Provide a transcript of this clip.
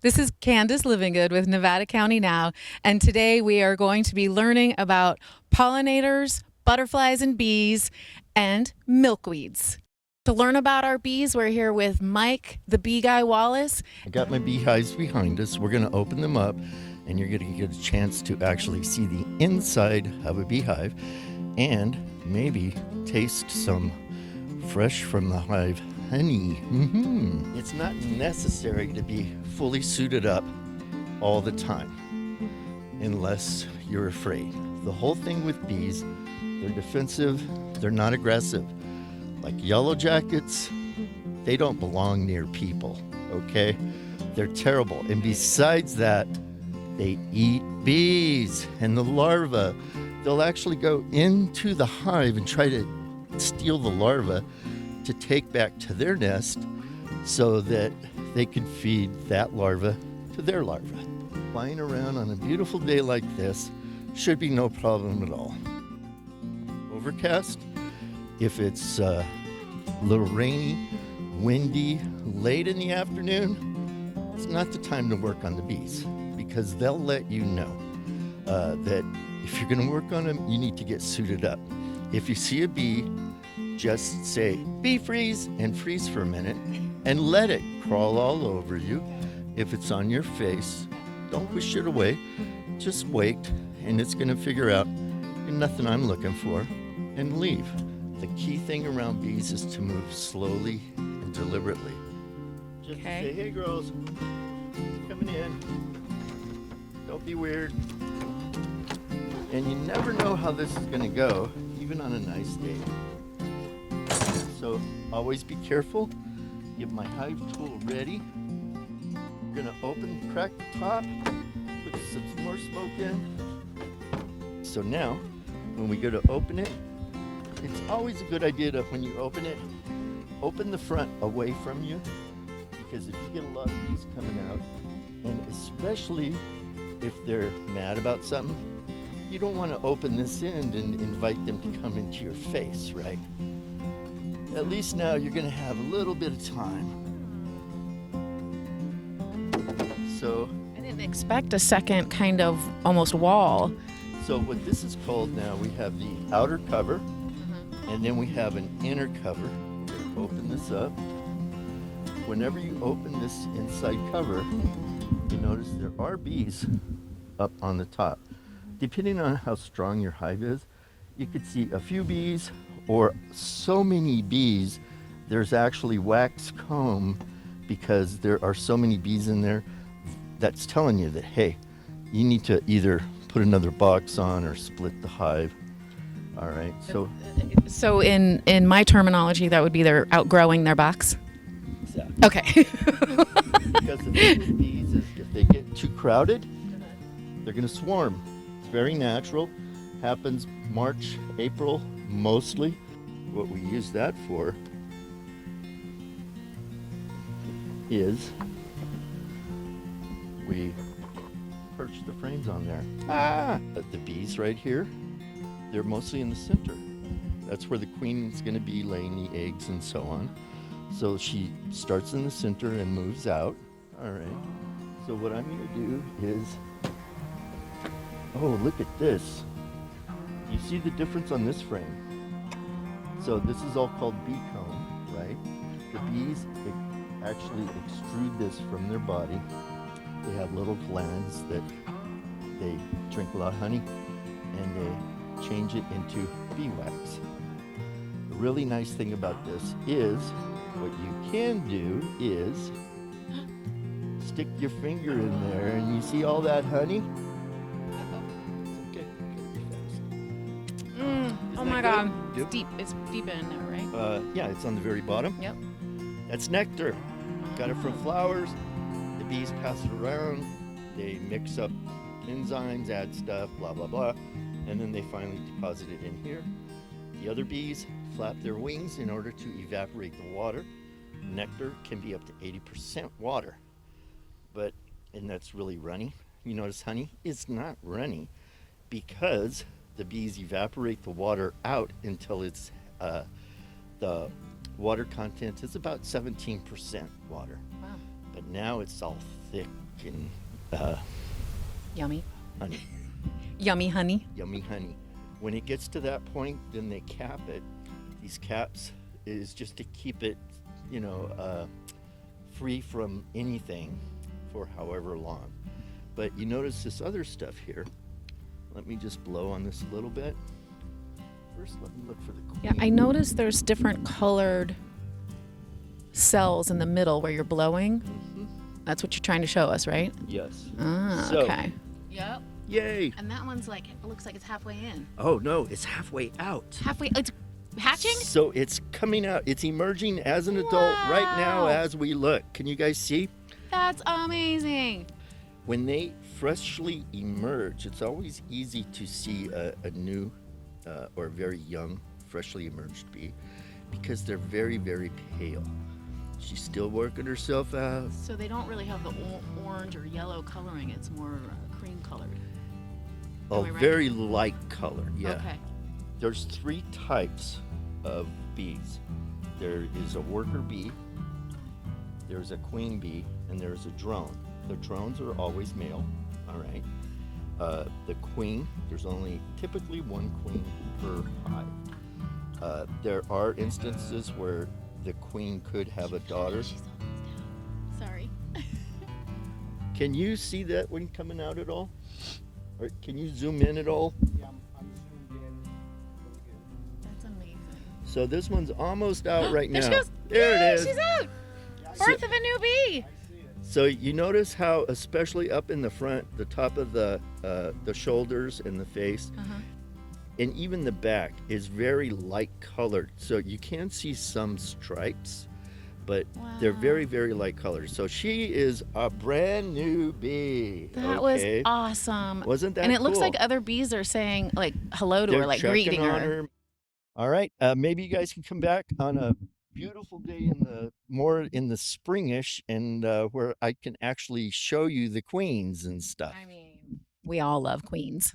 This is Candace Livingood with Nevada County Now, and today we are going to be learning about pollinators, butterflies and bees, and milkweeds. To learn about our bees, we're here with Mike, the bee guy Wallace. I got my beehives behind us. We're going to open them up, and you're going to get a chance to actually see the inside of a beehive and maybe taste some fresh from the hive honey. It's not necessary to be fully suited up all the time unless you're afraid. The whole thing with bees, they're defensive, they're not aggressive. Like yellow jackets, they don't belong near people, okay? They're terrible. And besides that, they eat bees and the larvae. They'll actually go into the hive and try to steal the larva to take back to their nest so that they can feed that larva to their larva. Flying around on a beautiful day like this should be no problem at all. Overcast, if it's a little rainy, windy, late in the afternoon, it's not the time to work on the bees because they'll let you know that if you're going to work on them, you need to get suited up. If you see a bee, just say, bee freeze, and freeze for a minute, and let it crawl all over you. If it's on your face, don't push it away. Just wait, and it's going to figure out nothing I'm looking for, and leave. The key thing around bees is to move slowly and deliberately. Just say, hey girls, coming in. Don't be weird. And you never know how this is going to go, even on a nice day. So always be careful. Get my hive tool ready. I'm gonna crack the top, put some more smoke in. So now, when we go to open it, it's always a good idea to, when you open it, open the front away from you, because if you get a lot of bees coming out, and especially if they're mad about something, you don't want to open this end and invite them to come into your face, right? At least now you're going to have a little bit of time. So I didn't expect a second kind of almost wall. So what this is called now, we have the outer cover, and then we have an inner cover. We're going to open this up. Whenever you open this inside cover, you notice there are bees up on the top. Depending on how strong your hive is, you could see a few bees or so many bees, there's actually wax comb because there are so many bees in there. That's telling you that, hey, you need to either put another box on or split the hive. All right, So in my terminology, that would be they're outgrowing their box? Exactly. Okay. Because the thing with bees is if they get too crowded, they're gonna swarm. It's very natural, happens March, April, mostly. What we use that for is we perch the frames on there. The bees right here, they're mostly in the center. That's where the queen is going to be laying the eggs and so on. So she starts in the center and moves out. All right. So what I'm going to do is, oh, look at this. You see the difference on this frame? So this is all called bee comb, right? The bees actually extrude this from their body. They have little glands that they drink a lot of honey and they change it into bee wax. The really nice thing about this is what you can do is stick your finger in there and you see all that honey? Oh my God, it's deep. It's deep in there, right? Yeah, it's on the very bottom. Yep. That's nectar. Got it from flowers. The bees pass it around. They mix up enzymes, add stuff, blah, blah, blah. And then they finally deposit it in here. The other bees flap their wings in order to evaporate the water. Nectar can be up to 80% water. And that's really runny. You notice honey is not runny because the bees evaporate the water out until it's the water content is about 17% water. Wow. But now it's all thick and Yummy. honey, Yummy honey. yummy honey. When it gets to that point, then they cap it. These caps is just to keep it, free from anything for however long. But you notice this other stuff here. Let me just blow on this a little bit. First, let me look for the queen. Yeah, I noticed there's different colored cells in the middle where you're blowing. Mhm. That's what you're trying to show us, right? Yes. Ah, So- okay. Yep. Yay! And that one's like, it looks like it's halfway in. Oh no, it's halfway out. Halfway, it's hatching? So it's coming out. It's emerging as an adult right now Wow. as we look. Can you guys see? That's amazing. When they freshly emerge, it's always easy to see a new or very young, freshly emerged bee because they're very, very pale. She's still working herself out. So they don't really have the orange or yellow coloring. It's more cream colored. Oh, I right? very light color. Yeah. Okay. There's 3 types of bees. There is a worker bee, there's a queen bee, and there's a drone. The drones are always male, all right. The queen, there's only typically 1 queen per hive. There are instances where the queen could have a daughter. She's almost down. Sorry. Can you see that one coming out at all? Or can you zoom in at all? Yeah, I'm zoomed in. Really good. That's amazing. So this one's almost out right There now. she goes. There Yay, it is. She's out. Yeah, Birth of a new bee. I see it. So you notice how, especially up in the front, the top of the shoulders and the face, Uh-huh. and even the back is very light colored. So you can see some stripes, but they're Wow. very, very light colored. So she is a brand new bee. That okay? was awesome. Wasn't that And it looks cool? like other bees are saying like hello to They're her, like checking greeting on her. All right, maybe you guys can come back on a beautiful day in the springish, and where I can actually show you the queens and stuff. I mean, we all love queens.